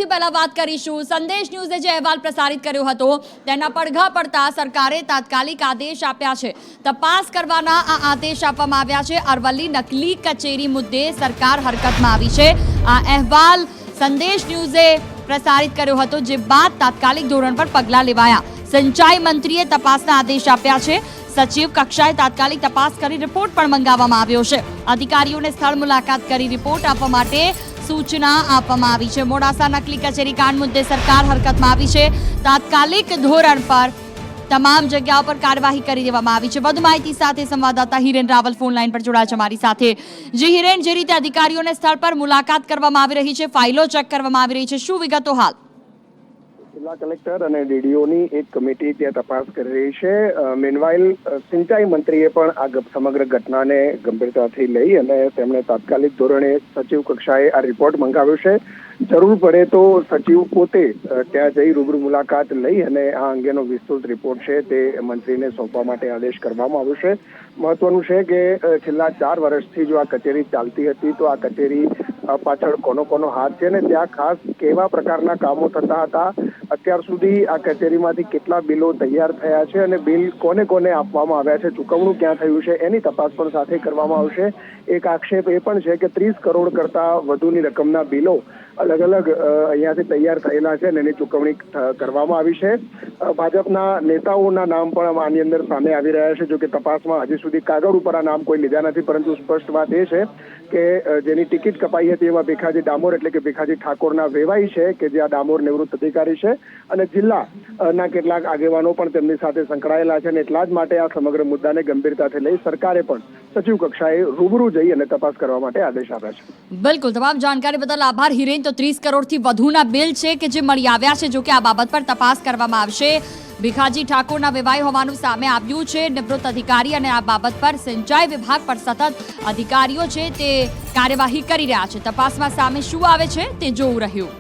સૌથી પહેલા વાત કરીશું સંદેશ ન્યૂઝે જે અહેવાલ પ્રસારિત કર્યો હતો તેના પડઘા પડતા સરકારે તાત્કાલિક આદેશ આપ્યા છે। તપાસ કરવાના આ આદેશ આપવામાં આવ્યા છે। અરવલ્લી નકલી કચેરી મુદ્દે સરકાર હરકતમાં આવી છે। આ અહેવાલ સંદેશ ન્યૂઝે પ્રસારિત કર્યો હતો, જે બાદ તાત્કાલિક ધોરણ પર પગલાં લેવાયા। સિંચાઈ મંત્રીએ તપાસના આદેશ આપ્યા છે। સચિવ કક્ષાએ તાત્કાલિક તપાસ કરી રિપોર્ટ પણ મંગાવવામાં આવ્યો છે। અધિકારીઓને સ્થળ મુલાકાત કરી રિપોર્ટ આપવા માટે સૂચના આપવામાં આવી છે। મોડાસા નકલી કચેરી કાંડ મુદ્દે સરકાર હરકતમાં આવી છે। તાત્કાલિક ધોરણ પર તમામ જગ્યાઓ પર કાર્યવાહી કરી દેવામાં આવી છે। વધુ માહિતી સાથે સંવાદદાતા હિરેન રાવલ ફોન લાઈન પર જોડાયા છે અમારી સાથે। જે હિરેન, જે રીતે અધિકારીઓને સ્થળ પર મુલાકાત કરવામાં આવી રહી છે, ફાઇલો ચેક કરવામાં આવી રહી છે, શું વિગતો હાલ? જિલ્લા કલેક્ટર અને ડીડીઓની એક કમિટી ત્યાં તપાસ કરી રહી છે। મીનવાઇલ સિંચાઈ મંત્રીએ પણ આ સમગ્ર ઘટનાને ગંભીરતાથી લઈ અને તેમણે તાત્કાલિક ધોરણે સચિવ કક્ષાએ આ રિપોર્ટ મંગાવ્યો છે। જરૂર પડે તો સચિવ પોતે ત્યાં જઈ રૂબરૂ મુલાકાત લઈ અને આ અંગેનો વિસ્તૃત રિપોર્ટ છે તે મંત્રીને સોંપવા માટે આદેશ કરવામાં આવ્યો છે। મહત્વનું છે કે છેલ્લા 4 વર્ષથી જો આ કચેરી ચાલતી હતી તો આ કચેરી પાછળ કોનો હાથ છે ને ત્યાં ખાસ કેવા પ્રકારના કામો થતા હતા, અત્યાર સુધી આ કચેરીમાંથી કેટલા બિલો તૈયાર થયા છે અને બિલ કોને આપવામાં આવ્યા છે, ચૂકવણું ક્યાં થયું છે, એની તપાસ પણ સાથે કરવામાં આવશે। એક આક્ષેપ એ પણ છે કે 30 કરોડ કરતા વધુની રકમના બિલો અલગ અલગ અહીંયાથી તૈયાર થયેલા છે અને એની ચૂકવણી કરવામાં આવી છે। ભાજપના નેતાઓના નામ પણ આની અંદર સામે આવી રહ્યા છે। જો કે તપાસમાં હજી સુધી કાગળ ઉપર આ નામ કોઈ લીધા નથી, પરંતુ સ્પષ્ટ વાત એ છે કે જેની ટિકિટ કપાઈ હતી એમાં ભીખાજી ડામોર એટલે કે ભીખાજી ઠાકોરના વેવાઈ છે કે જે આ ડામોર નિવૃત્ત અધિકારી છે અને જિલ્લાના કેટલાક આગેવાનો પણ તેમની સાથે સંકળાયેલા છે અને એટલા જ માટે આ સમગ્ર મુદ્દાને ગંભીરતાથી લઈ સરકારે પણ સચિવ કક્ષાએ રૂબરૂ જઈ અને તપાસ કરવા માટે આદેશ આપ્યા છે। બિલકુલ, તમામ જાણકારી બદલ આભાર હિરેન। તો 30 કરોડથી વધુના બિલ છે કે જે મળી આવ્યા છે, જો કે આ બાબત પર તપાસ કરવામાં આવશે। ભીખાજી ઠાકોરના વેવાઈ હોવાનું સામે આવ્યું છે, નિવૃત્ત અધિકારી, અને આ બાબત પર સિંચાઈ વિભાગ પર સતત અધિકારીઓ છે તે કાર્યવાહી કરી રહ્યા છે। તપાસમાં સામે શું આવે છે તે જોવું રહ્યું।